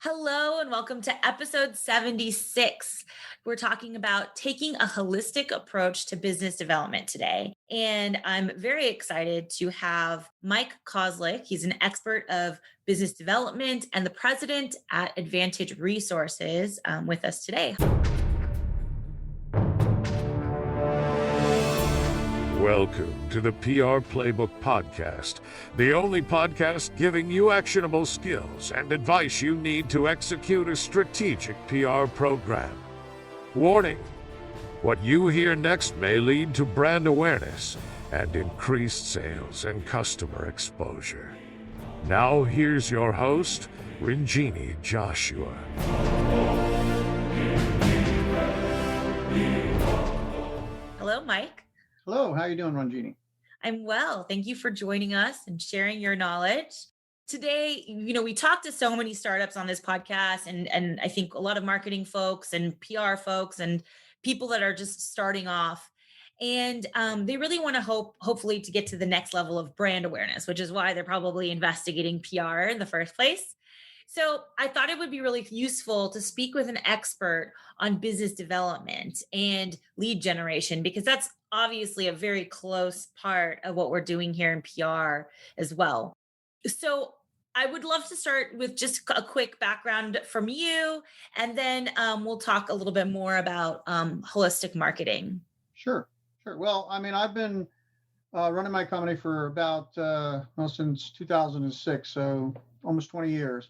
Hello and welcome to episode 76. We're talking about taking a holistic approach to business development today. And I'm very excited to have Mike Kozlik. He's an expert of business development and the president at Advantage Resources with us today. Welcome to the PR Playbook Podcast, the only podcast giving you actionable skills and advice you need to execute a strategic PR program. Warning: what you hear next may lead to brand awareness and increased sales and customer exposure. Now here's your host, Ranjini Joshua. Hello, Mike. Hello, how are you doing, Ranjini? I'm well. Thank you for joining us and sharing your knowledge. Today, we talk to so many startups on this podcast, and I think a lot of marketing folks and PR folks and people that are just starting off. And they really want to hopefully to get to the next level of brand awareness, which is why they're probably investigating PR in the first place. So I thought it would be really useful to speak with an expert on business development and lead generation, because that's obviously a very close part of what we're doing here in PR as well. So I would love to start with just a quick background from you, and then we'll talk a little bit more about holistic marketing. Sure. Well, I've been running my company for about, since 2006, so almost 20 years.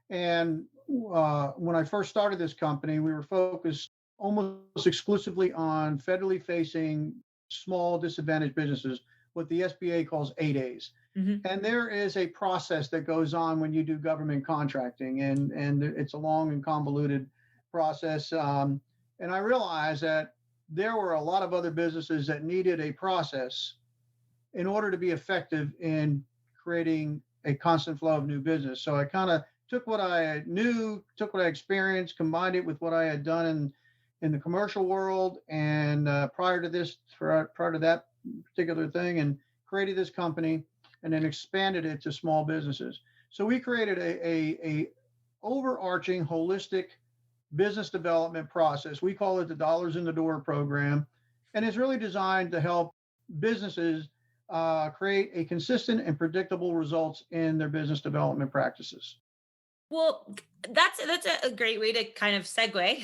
And when I first started this company, we were focused almost exclusively on federally facing small disadvantaged businesses, what the SBA calls 8As. Mm-hmm. And there is a process that goes on when you do government contracting, and it's a long and convoluted process. And I realized that there were a lot of other businesses that needed a process in order to be effective in creating a constant flow of new business. So I kind of took what I knew, took what I experienced, combined it with what I had done in the commercial world, and prior to that particular thing, and created this company, and then expanded it to small businesses. So we created a overarching holistic business development process. We call it the Dollars in the Door program, and it's really designed to help businesses create a consistent and predictable results in their business development practices. Well, that's a great way to kind of segue.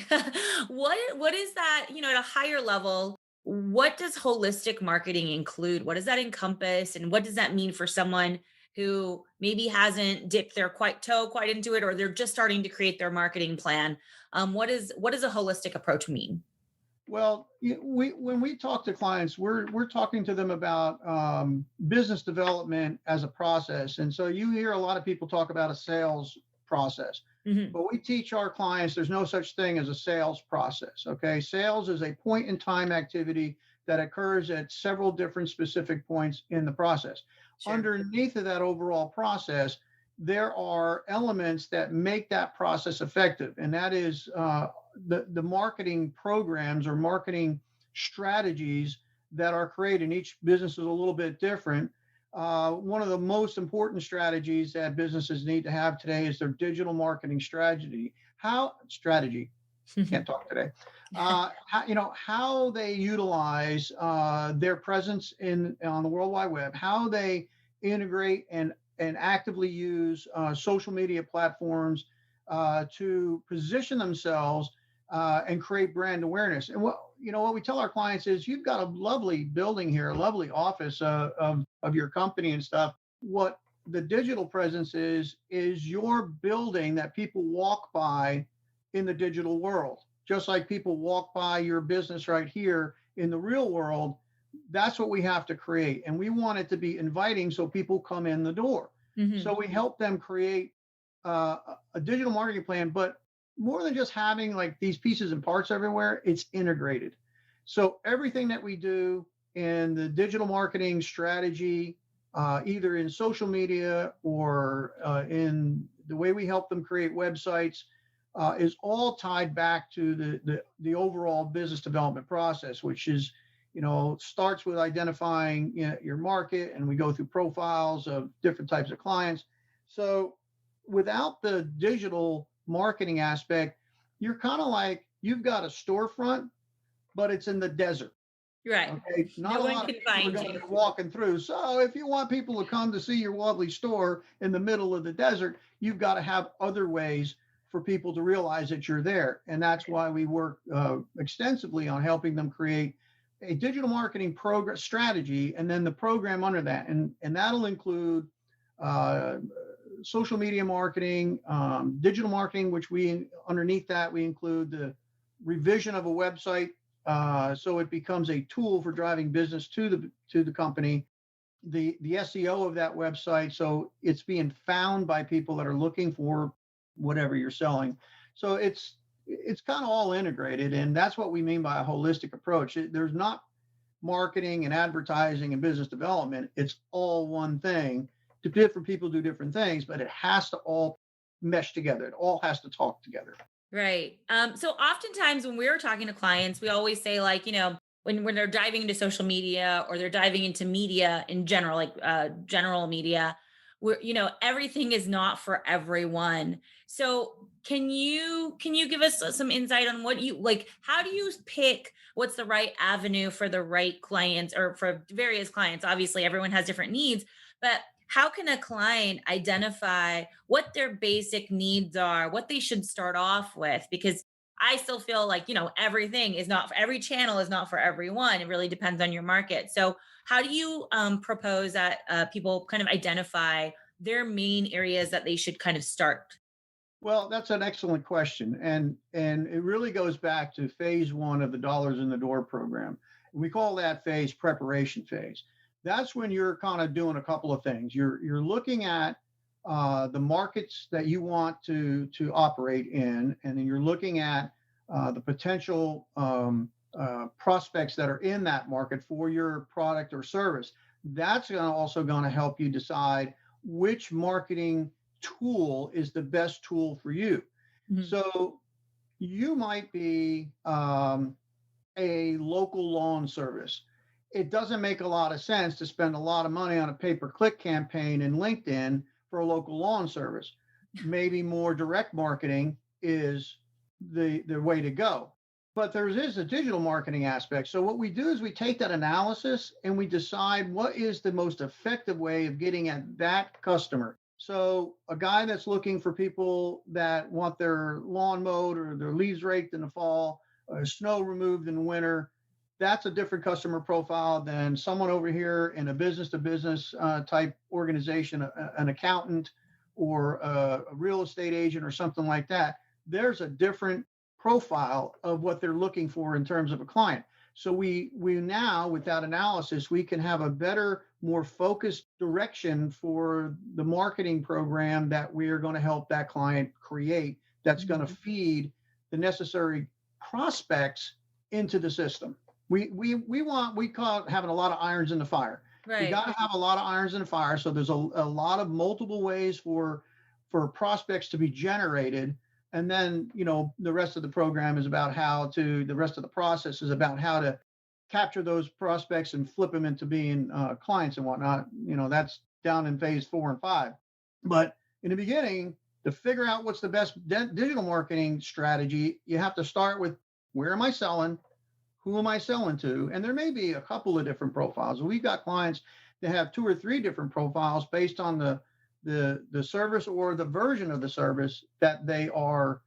What is that, at a higher level, what does holistic marketing include? What does that encompass? And what does that mean for someone who maybe hasn't dipped their toe quite into it, or they're just starting to create their marketing plan? What does a holistic approach mean? Well, when we talk to clients, we're talking to them about business development as a process. And so you hear a lot of people talk about a sales process. Mm-hmm. But we teach our clients there's no such thing as a sales process. Okay. Sales is a point in time activity that occurs at several different specific points in the process. Sure. Underneath of that overall process, there are elements that make that process effective. And that is the marketing programs or marketing strategies that are created. Each business is a little bit different. One of the most important strategies that businesses need to have today is their digital marketing strategy. Can't talk today. How they utilize their presence on the World Wide Web, how they integrate and actively use social media platforms to position themselves and create brand awareness. And what we tell our clients is, you've got a lovely building here, a lovely office of your company and stuff. What the digital presence is your building that people walk by in the digital world. Just like people walk by your business right here in the real world, that's what we have to create. And we want it to be inviting so people come in the door. Mm-hmm. So we help them create a digital marketing plan, but more than just having like these pieces and parts everywhere, it's integrated. So everything that we do in the digital marketing strategy, either in social media or in the way we help them create websites, is all tied back to the overall business development process, which is, starts with identifying your market, and we go through profiles of different types of clients. So without the digital marketing aspect, you're kind of like you've got a storefront, but it's in the desert. Right. Okay, not No a one lot of can people are find going to you. be walking through. So if you want people to come to see your lovely store in the middle of the desert, you've got to have other ways for people to realize that you're there. And that's why we work extensively on helping them create a digital marketing program strategy, and then the program under that, and that'll include uh, social media marketing, digital marketing, which we underneath that we include the revision of a website so it becomes a tool for driving business to the company. The SEO of that website, so it's being found by people that are looking for whatever you're selling. So it's kind of all integrated, and that's what we mean by a holistic approach. There's not marketing and advertising and business development. It's all one thing. Different people do different things, but it has to all mesh together. It all has to talk together. Right. So oftentimes when we're talking to clients, we always say like, when they're diving into social media or they're diving into media in general, like general media, where, everything is not for everyone. So can you give us some insight on what you like, how do you pick what's the right avenue for the right clients or for various clients? Obviously, everyone has different needs, but how can a client identify what their basic needs are, what they should start off with? Because I still feel like, everything is not for every channel is not for everyone. It really depends on your market. So, how do you propose that people kind of identify their main areas that they should kind of start? Well, that's an excellent question, and it really goes back to phase one of the Dollars in the Door program. We call that phase preparation phase. That's when you're kind of doing a couple of things. You're looking at the markets that you want to operate in, and then you're looking at the potential prospects that are in that market for your product or service. That's also going to help you decide which marketing tool is the best tool for you. Mhm. So you might be a local lawn service. It doesn't make a lot of sense to spend a lot of money on a pay-per-click campaign in LinkedIn for a local lawn service. Maybe more direct marketing is the way to go. But there is a digital marketing aspect. So what we do is we take that analysis and we decide what is the most effective way of getting at that customer. So a guy that's looking for people that want their lawn mowed or their leaves raked in the fall, or snow removed in the winter, that's a different customer profile than someone over here in a business to business type organization, an accountant or a real estate agent or something like that. There's a different profile of what they're looking for in terms of a client. So we now, with that analysis, we can have a better, more focused direction for the marketing program that we are going to help that client create. That's going to feed the necessary prospects into the system. We call it having a lot of irons in the fire. You Right. got to have a lot of irons in the fire. So there's a lot of multiple ways for prospects to be generated. And then, the rest of the program is about the rest of the process is about how to capture those prospects and flip them into being clients and whatnot. That's down in phase 4 and 5. But in the beginning, to figure out what's the best digital marketing strategy, you have to start with where am I selling? Who am I selling to? And there may be a couple of different profiles. We've got clients that have 2 or 3 different profiles based on the service or the version of the service that they are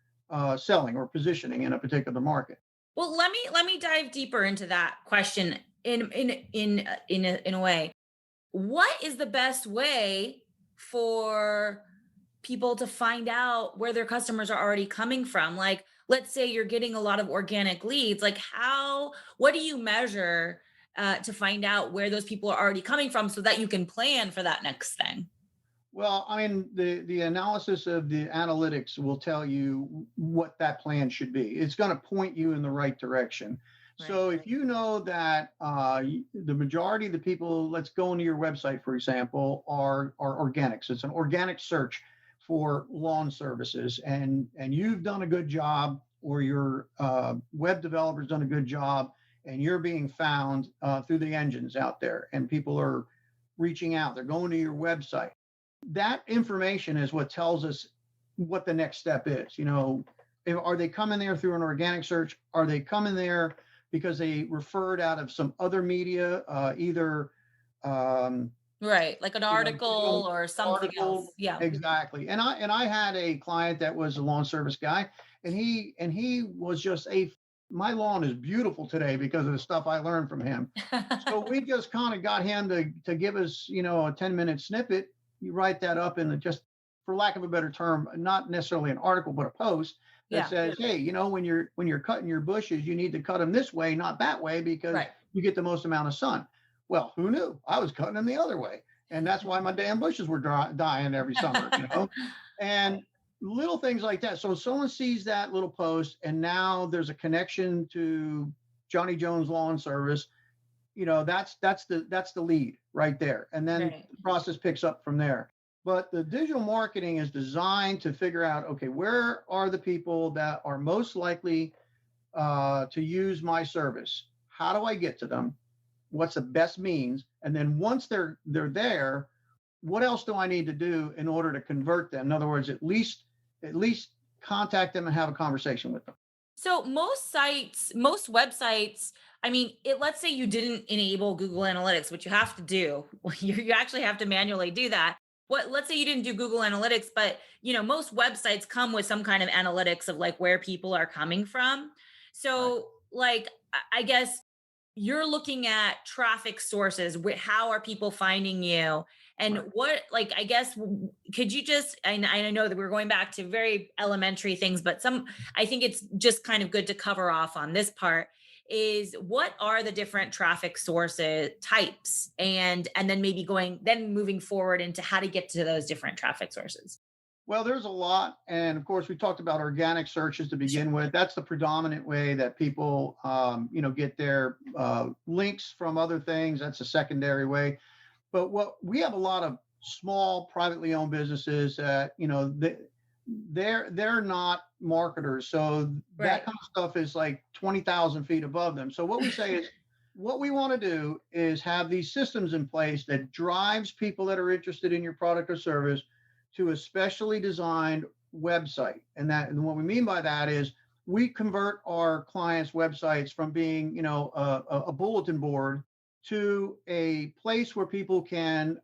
selling or positioning in a particular market. Well, let me dive deeper into that question in a way. What is the best way for people to find out where their customers are already coming from? Like, let's say you're getting a lot of organic leads. Like, what do you measure to find out where those people are already coming from so that you can plan for that next thing? Well, I mean, the analysis of the analytics will tell you what that plan should be. It's going to point you in the right direction. Right. So if you know that the majority of the people, let's go into your website, for example, are organics. It's an organic search for lawn services, and you've done a good job, or your web developer's done a good job, and you're being found through the engines out there, and people are reaching out. They're going to your website. That information is what tells us what the next step is. Are they coming there through an organic search? Are they coming there because they referred out of some other media, either right, like an article digital or something else? article? Yeah. Exactly. And I had a client that was a lawn service guy, and he was just my lawn is beautiful today because of the stuff I learned from him. So we just kind of got him to give us, a 10-minute snippet. You write that up in just, for lack of a better term, not necessarily an article, but a post that Yeah. says, hey, when you're cutting your bushes, you need to cut them this way, not that way, because Right. you get the most amount of sun. Well, who knew? I was cutting them the other way. And that's why my damn bushes were dying every summer, and little things like that. So someone sees that little post, and now there's a connection to Johnny Jones Lawn Service. That's the lead right there. And then Right. the process picks up from there. But the digital marketing is designed to figure out, okay, where are the people that are most likely to use my service? How do I get to them? What's the best means? And then once they're there, what else do I need to do in order to convert them? In other words, at least contact them and have a conversation with them. So most websites, I mean, let's say you didn't enable Google Analytics, which you have to do. You actually have to manually do that. Let's say you didn't do Google Analytics, but most websites come with some kind of analytics of like where people are coming from. So like, I guess you're looking at traffic sources. How are people finding you? And what, like, I guess, could you just, and I know that we're going back to very elementary things, but I think it's just kind of good to cover off on this part is what are the different traffic sources types, and then maybe moving forward into how to get to those different traffic sources. Well, there's a lot. And of course, we talked about organic searches to begin with. That's the predominant way that people, get their links from other things. That's a secondary way. But we have a lot of small privately owned businesses that, they're not marketers. So that kind of stuff is like 20,000 feet above them. So what we say is, what we want to do is have these systems in place that drives people that are interested in your product or service to a specially designed website. And what we mean by that is we convert our clients' websites from being, a bulletin board to a place where people can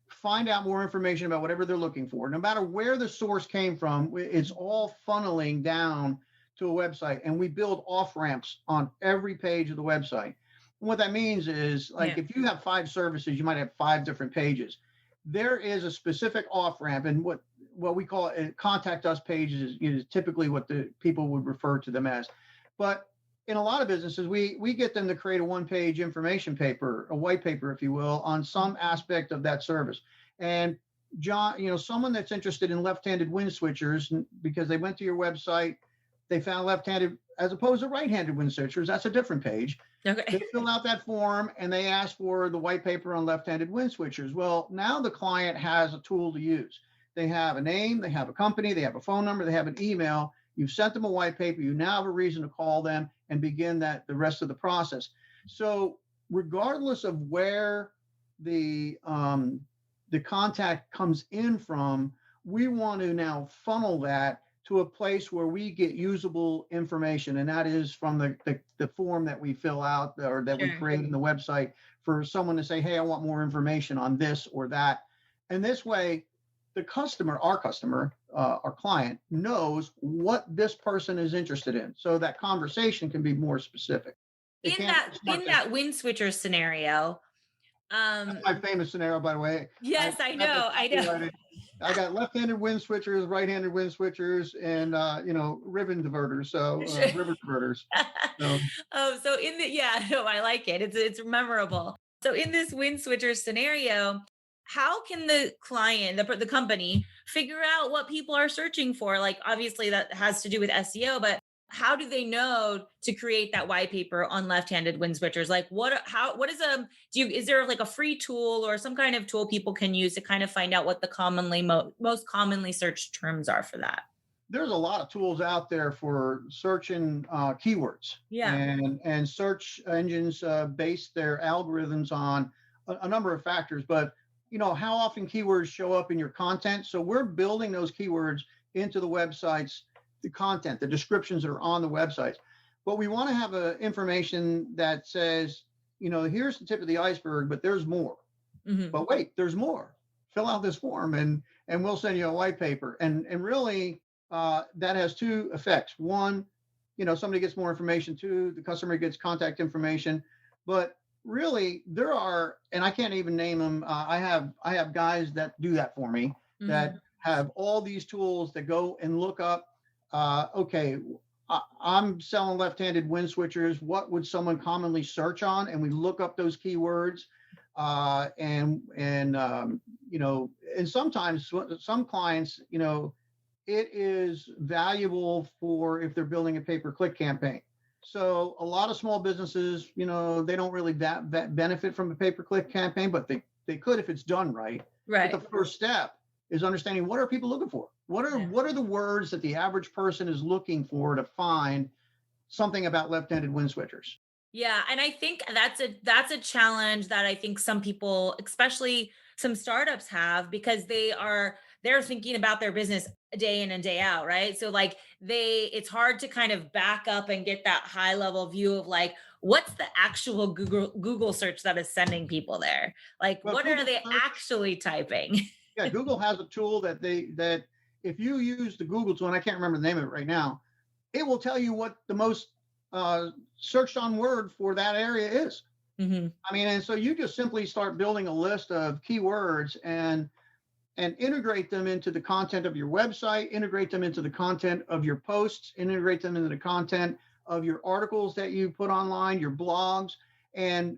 find out more information about whatever they're looking for. No matter where the source came from, it's all funneling down to a website. And we build off-ramps on every page of the website. And what that means is, like, if you have 5 services, you might have 5 different pages. There is a specific off-ramp, and what we call it, contact us pages is typically what the people would refer to them as. But in a lot of businesses, we get them to create a 1-page information paper, a white paper, if you will, on some aspect of that service. And John, someone that's interested in left-handed wind switchers, because they went to your website, they found left-handed as opposed to right-handed wind switchers, that's a different page. Okay. They fill out that form and they ask for the white paper on left-handed wind switchers. Well, now the client has a tool to use. They have a name, they have a company, they have a phone number, they have an email. You've sent them a white paper. You now have a reason to call them and begin the rest of the process. So regardless of where the contact comes in from, we want to now funnel that to a place where we get usable information. And that is from the form that we fill out or that we create in the website for someone to say, hey, I want more information on this or that. And this way, the customer, our client, knows what this person is interested in. So that conversation can be more specific. In that wind switcher scenario. That's my famous scenario, by the way. Yes, I know. I got left-handed wind switchers, right-handed wind switchers, and ribbon diverters. So ribbon diverters. So. So I like it. It's memorable. So in this wind switcher scenario, how can the client, the company, figure out what people are searching for? Like, obviously that has to do with SEO, but how do they know to create that white paper on left-handed wind switchers? Like is there like a free tool or some kind of tool people can use to kind of find out what the most commonly searched terms are for that? There's a lot of tools out there for searching keywords. Yeah. And search engines base their algorithms on a number of factors. But, how often keywords show up in your content. So we're building those keywords into the websites, the content, the descriptions that are on the websites. But we want to have information that says, here's the tip of the iceberg, but there's more. Mm-hmm. But wait, there's more. Fill out this form and we'll send you a white paper. And really, that has two effects. One, somebody gets more information. Two, the customer gets contact information. But really, there are, and I can't even name them. I have guys that do that for me, Mm-hmm. that have all these tools that go and look up. Okay, I'm selling left-handed wind switchers. What would someone commonly search on? And we look up those keywords. And sometimes some clients, it is valuable for if they're building a pay-per-click campaign. So a lot of small businesses, they don't really benefit from a pay-per-click campaign, but they could if it's done right. Right. But the first step is understanding, what are people looking for? What are the words that the average person is looking for to find something about left-handed wind switchers? Yeah. And I think that's a challenge that I think some people, especially some startups, have, because they're thinking about their business day in and day out, right? So like it's hard to kind of back up and get that high level view of like, what's the actual Google search that is sending people there? Like, Well, what Google are they search, actually typing? Yeah, Google has a tool that if you use the Google tool, and I can't remember the name of it right now, it will tell you what the most searched on word for that area is. Mm-hmm. I mean, and so you just simply start building a list of keywords and integrate them into the content of your website, integrate them into the content of your posts, integrate them into the content of your articles that you put online, your blogs, and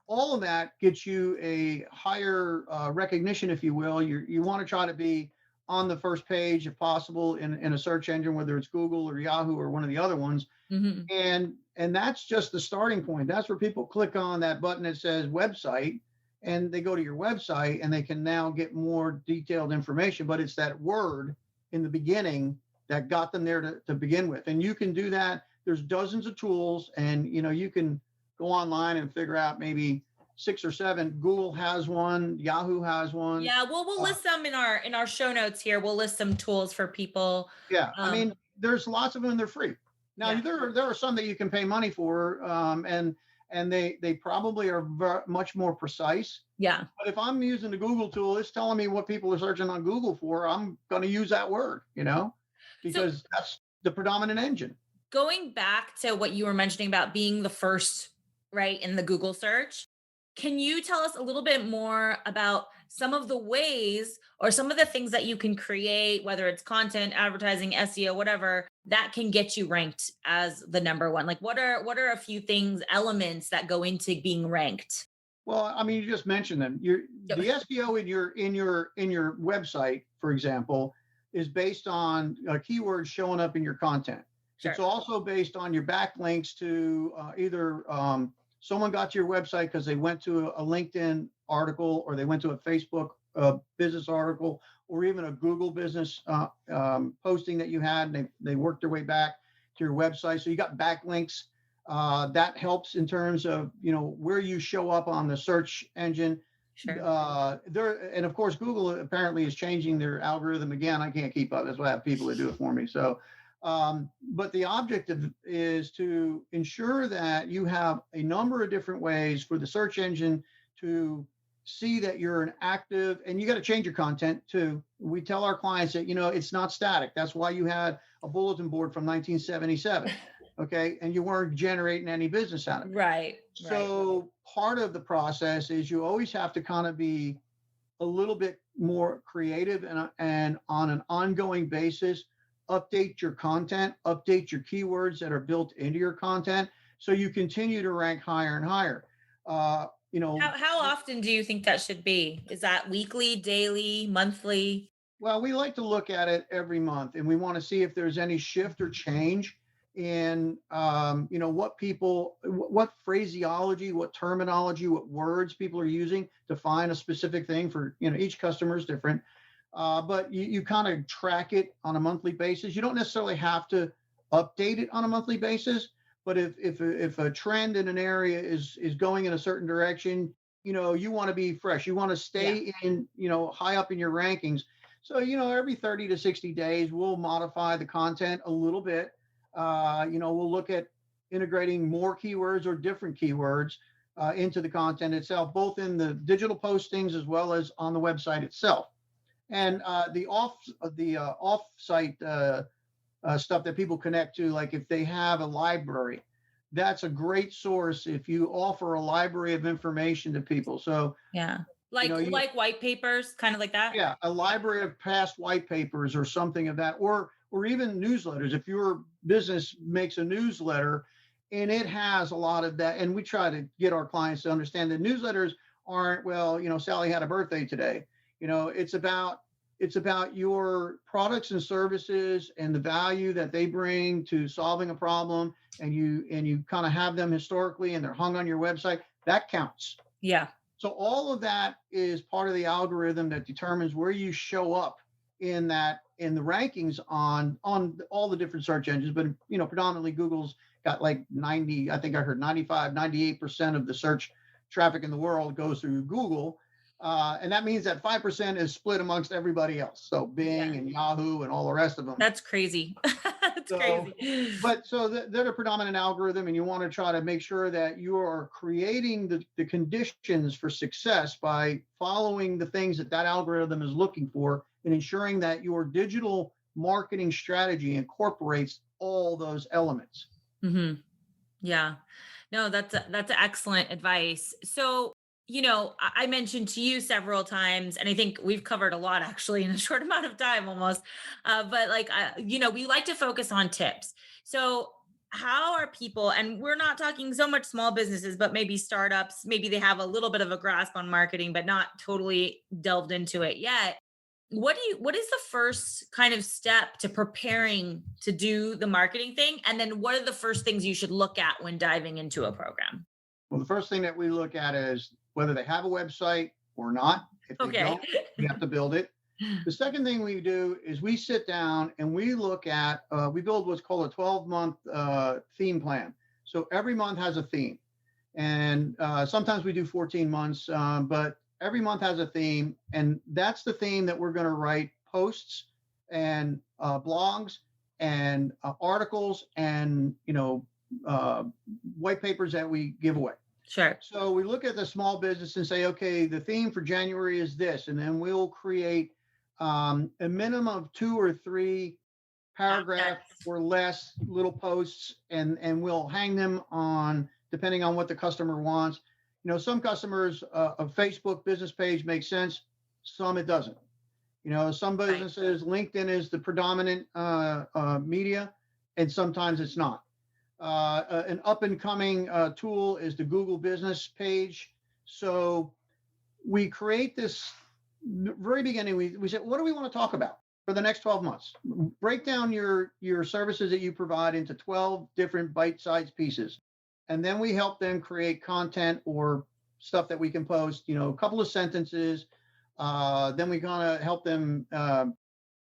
all of that gets you a higher recognition, if you will. You want to try to be on the first page if possible in a search engine, whether it's Google or Yahoo or one of the other ones. Mm-hmm. And that's just the starting point. That's where people click on that button that says website, and they go to your website and they can now get more detailed information. But it's that word in the beginning that got them there to begin with. And you can do that. There's dozens of tools, and you can go online and figure out maybe 6 or 7. Google has one, Yahoo has one. Yeah, we'll list them in our show notes here. We'll list some tools for people. Yeah, I mean, there's lots of them, and they're free. Now, Yeah. there are some that you can pay money for, and they probably are much more precise. Yeah. But if I'm using the Google tool, it's telling me what people are searching on Google for. I'm going to use that word, because that's the predominant engine. Going back to what you were mentioning about being the first, right, in the Google search, can you tell us a little bit more about some of the ways or some of the things that you can create, whether it's content, advertising, SEO, whatever, that can get you ranked as the number one? Like, what are a few elements that go into being ranked? Well, I mean, you just mentioned them. The SEO in your website, for example, is based on keywords showing up in your content. Sure. It's also based on your backlinks to either someone got to your website because they went to a LinkedIn article, or they went to a Facebook business article, or even a Google business posting that you had, and they worked their way back to your website. So you got backlinks. That helps in terms of where you show up on the search engine. Sure. And of course, Google apparently is changing their algorithm again. I can't keep up. That's why I have people that do it for me. So, but the objective is to ensure that you have a number of different ways for the search engine to see that you're an active, and you got to change your content too. We tell our clients that, it's not static. That's why you had a bulletin board from 1977. Okay. And you weren't generating any business out of it. Right. So part of the process is you always have to kind of be a little bit more creative and on an ongoing basis, update your content, update your keywords that are built into your content, so you continue to rank higher and higher. How often do you think that should be? Is that weekly, daily, monthly? Well, we like to look at it every month, and we want to see if there's any shift or change in, what phraseology, what terminology, what words people are using to find a specific thing. For, each customer is different. But you kind of track it on a monthly basis. You don't necessarily have to update it on a monthly basis, but if a trend in an area is going in a certain direction, you want to be fresh. You want to Yeah. stay in, high up in your rankings. So, every 30 to 60 days, we'll modify the content a little bit. We'll look at integrating more keywords or different keywords into the content itself, both in the digital postings as well as on the website itself. And off-site stuff that people connect to, like if they have a library, that's a great source if you offer a library of information to people. So, Yeah. you know, you Like white papers, kind of like that. yeah, a Yeah. library of past white papers or something of that, or even newsletters. If your business makes a newsletter and it has a lot of that, and we try to get our clients to understand that newsletters aren't, well, Sally had a birthday today. It's about your products and services and the value that they bring to solving a problem, and you kind of have them historically and they're hung on your website. That counts. Yeah. So all of that is part of the algorithm that determines where you show up in the rankings on all the different search engines. But predominantly Google's got like 90, I think I heard 95, 98% of the search traffic in the world goes through Google. And that means that 5% is split amongst everybody else. So Bing Yeah. and Yahoo and all the rest of them. That's crazy. That's So, crazy. they're the predominant algorithm, and you want to try to make sure that you are creating the conditions for success by following the things that algorithm is looking for, and ensuring that your digital marketing strategy incorporates all those elements. Mm-hmm. Yeah. No, that's excellent advice. So, I mentioned to you several times, and I think we've covered a lot actually in a short amount of time almost. But we like to focus on tips. So, how are people, and we're not talking so much small businesses, but maybe startups, maybe they have a little bit of a grasp on marketing, but not totally delved into it yet. What is the first kind of step to preparing to do the marketing thing? And then what are the first things you should look at when diving into a program? Well, the first thing that we look at is whether they have a website or not. If they Okay. don't, we have to build it. The second thing we do is we sit down and we look at, we build what's called a 12-month theme plan. So every month has a theme. And sometimes we do 14 months, but every month has a theme. And that's the theme that we're going to write posts and blogs and articles and, white papers that we give away. Sure. So we look at the small business and say, okay, the theme for January is this, and then we'll create a minimum of 2 or 3 paragraph or less little posts, and we'll hang them on, depending on what the customer wants. Some customers, a Facebook business page makes sense, some it doesn't. Some businesses, LinkedIn is the predominant media, and sometimes it's not. An up and coming tool is the Google business page. So we create this very beginning. We said, what do we want to talk about for the next 12 months? Break down your services that you provide into 12 different bite-sized pieces. And then we help them create content or stuff that we can post, a couple of sentences. Then we kind of help them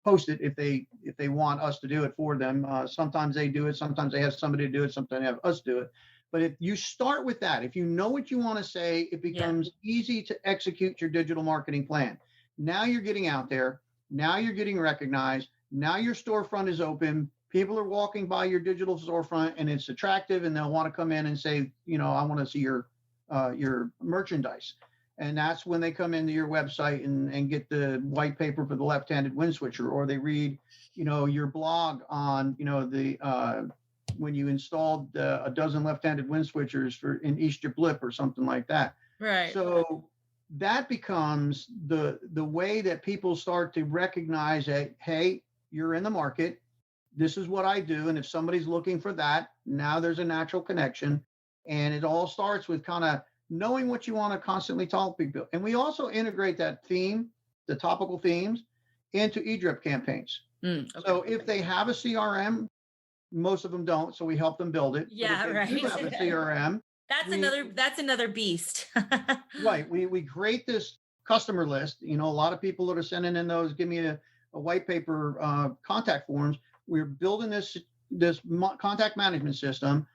post it if they want us to do it for them. Sometimes they do it. Sometimes they have somebody to do it. Sometimes they have us do it. But if you start with that, if you know what you want to say, it becomes easy to execute your digital marketing plan. Now you're getting out there. Now you're getting recognized. Now your storefront is open. People are walking by your digital storefront and it's attractive, and they'll want to come in and say, I want to see your merchandise. And that's when they come into your website and get the white paper for the left-handed wind switcher, or they read, your blog on, when you installed a dozen left-handed wind switchers in East Blip or something like that. Right. So that becomes the way that people start to recognize that, hey, you're in the market. This is what I do. And if somebody's looking for that, now there's a natural connection. And it all starts with kind of knowing what you want to constantly talk to people. And we also integrate that theme, the topical themes, into eDrip campaigns. Okay. So if they have a CRM, most of them don't, so we help them build it. Yeah, but if right. they do have a CRM, that's another beast. right. We create this customer list. A lot of people that are sending in those, give me a white paper contact forms. We're building this contact management system.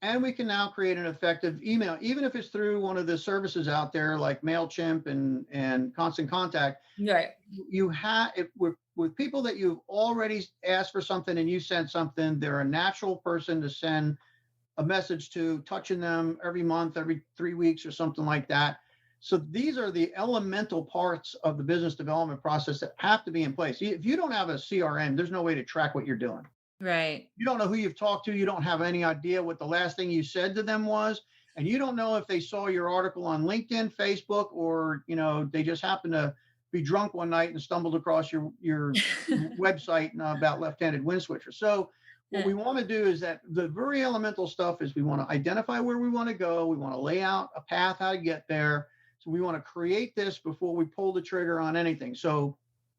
And we can now create an effective email, even if it's through one of the services out there like MailChimp and Constant Contact. Right. You have with people that you've already asked for something and you sent something, they're a natural person to send a message to, touching them every month, every 3 weeks or something like that. So these are the elemental parts of the business development process that have to be in place. If you don't have a CRM, there's no way to track what you're doing. Right. You don't know who you've talked to. You don't have any idea what the last thing you said to them was. And you don't know if they saw your article on LinkedIn, Facebook, or, they just happened to be drunk one night and stumbled across your website about left-handed wind switcher. So what we want to do is that the very elemental stuff is we want to identify where we want to go. We want to lay out a path how to get there. So we want to create this before we pull the trigger on anything. So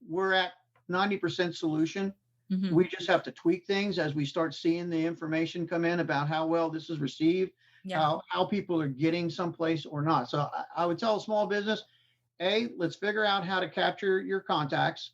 we're at 90% solution. Mhm. We just have to tweak things as we start seeing the information come in about how well this is received, Yeah. how people are getting someplace or not. So I would tell a small business, A, let's figure out how to capture your contacts.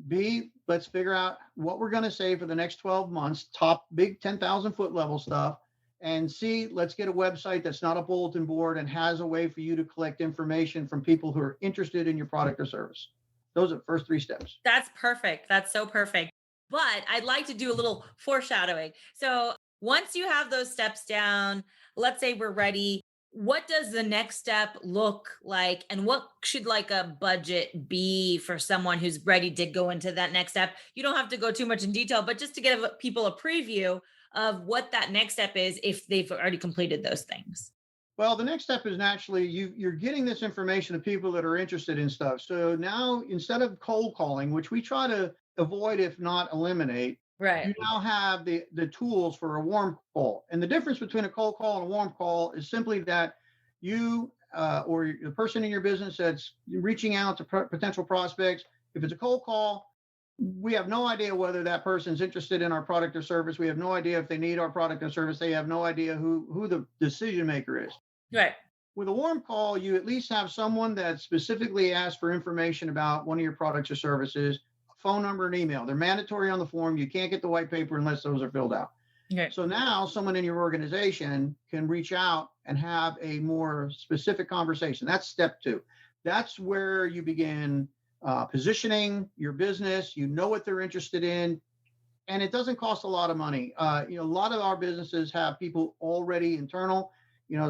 B, let's figure out what we're going to say for the next 12 months, top big 10,000 foot level stuff. And C, let's get a website that's not a bulletin board and has a way for you to collect information from people who are interested in your product or service. Those are the first 3 steps. That's perfect. That's so perfect. But I'd like to do a little foreshadowing. So once you have those steps down, let's say we're ready. What does the next step look like? And what should like a budget be for someone who's ready to go into that next step? You don't have to go too much in detail, but just to give people a preview of what that next step is if they've already completed those things. Well, the next step is naturally you're getting this information to people that are interested in stuff. So now instead of cold calling, which we try to avoid, if not eliminate, Right. you now have the tools for a warm call. And the difference between a cold call and a warm call is simply that you or the person in your business that's reaching out to potential prospects, if it's a cold call, we have no idea whether that person's interested in our product or service. We have no idea if they need our product or service. They have no idea who the decision maker is. Right. With a warm call, you at least have someone that specifically asked for information about one of your products or services, a phone number and email. They're mandatory on the form. You can't get the white paper unless those are filled out. Right. So now someone in your organization can reach out and have a more specific conversation. That's step 2. That's where you begin positioning your business. You know what they're interested in, and it doesn't cost a lot of money. A lot of our businesses have people already internal.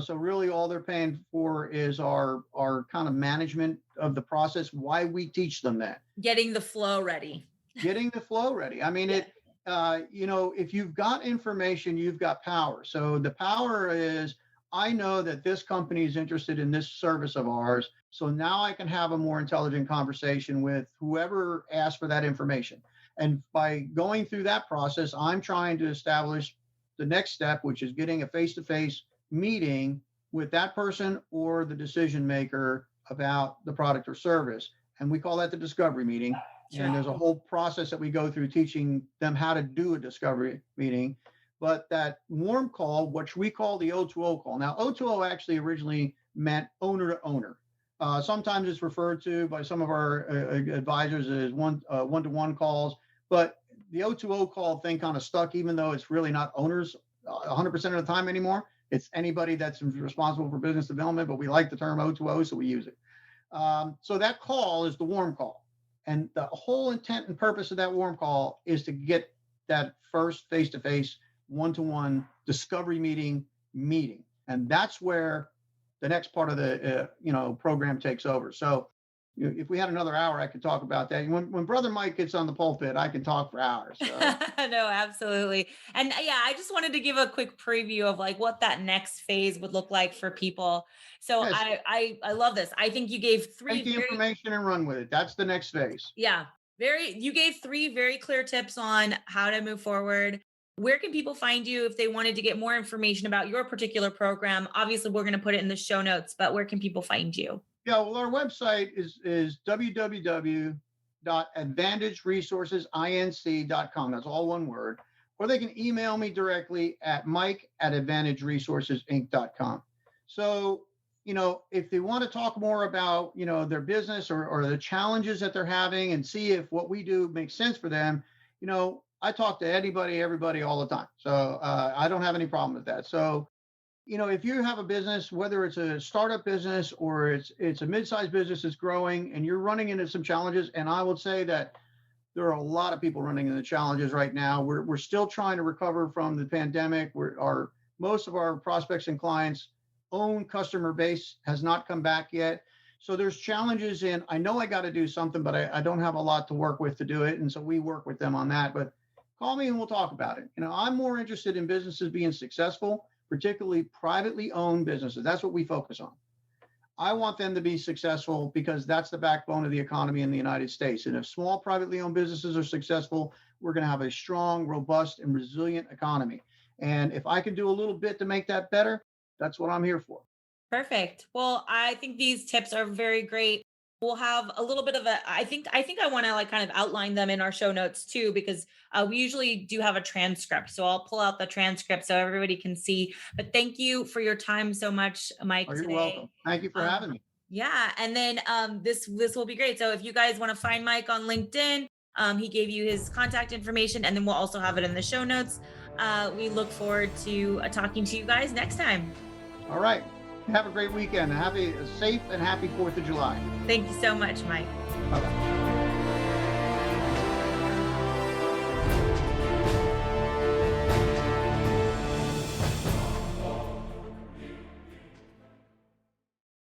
So really all they're paying for is our kind of management of the process, why we teach them that. Getting the flow ready. Getting the flow ready. I mean, if you've got information, you've got power. So the power is, I know that this company is interested in this service of ours. So now I can have a more intelligent conversation with whoever asked for that information. And by going through that process, I'm trying to establish the next step, which is getting a face-to-face meeting with that person or the decision maker about the product or service. And we call that the discovery meeting. Sure. And there's a whole process that we go through teaching them how to do a discovery meeting. But that warm call, which we call the O2O call. Now, O2O actually originally meant owner to owner. Sometimes it's referred to by some of our advisors as one-to-one calls. But the O2O call thing kind of stuck, even though it's really not owners 100% of the time anymore. It's anybody that's responsible for business development, but we like the term O2O, so we use it. So that call is the warm call. And the whole intent and purpose of that warm call is to get that first face-to-face, one-to-one discovery meeting. And that's where the next part of the program takes over. So if we had another hour, I could talk about that. When Brother Mike gets on the pulpit, I can talk for hours. So. No, absolutely. And yeah, I just wanted to give a quick preview of like what that next phase would look like for people. So Yes. I love this. I think you gave 3 Take the information and run with it. That's the next phase. Yeah. You gave 3 very clear tips on how to move forward. Where can people find you if they wanted to get more information about your particular program? Obviously, we're going to put it in the show notes, but where can people find you? Yeah, well, our website is www.advantageresourcesinc.com. That's all one word. Or they can email me directly at mike@advantageresourcesinc.com. So, if they want to talk more about, their business or the challenges that they're having and see if what we do makes sense for them, I talk to anybody, everybody all the time. So I don't have any problem with that. So, if you have a business, whether it's a startup business or it's a mid-sized business that's growing and you're running into some challenges, and I would say that there are a lot of people running into challenges right now. We're still trying to recover from the pandemic. Most of our prospects and clients' own customer base has not come back yet. So there's challenges in, I know I got to do something, but I don't have a lot to work with to do it. And so we work with them on that. But call me and we'll talk about it. I'm more interested in businesses being successful, particularly privately owned businesses. That's what we focus on. I want them to be successful because that's the backbone of the economy in the United States. And if small privately owned businesses are successful, we're going to have a strong, robust, and resilient economy. And if I can do a little bit to make that better, that's what I'm here for. Perfect. Well, I think these tips are very great. We'll have a little bit of I think I want to like kind of outline them in our show notes too, because we usually do have a transcript. So I'll pull out the transcript so everybody can see. But thank you for your time so much, Mike. Oh, you're today. welcome. Thank you for having me. Yeah. And then this will be great. So if you guys want to find Mike on LinkedIn, he gave you his contact information, and then we'll also have it in the show notes. We look forward to talking to you guys next time. All right. Have a great weekend. Have a safe and happy 4th of July. Thank you so much, Mike. Bye-bye.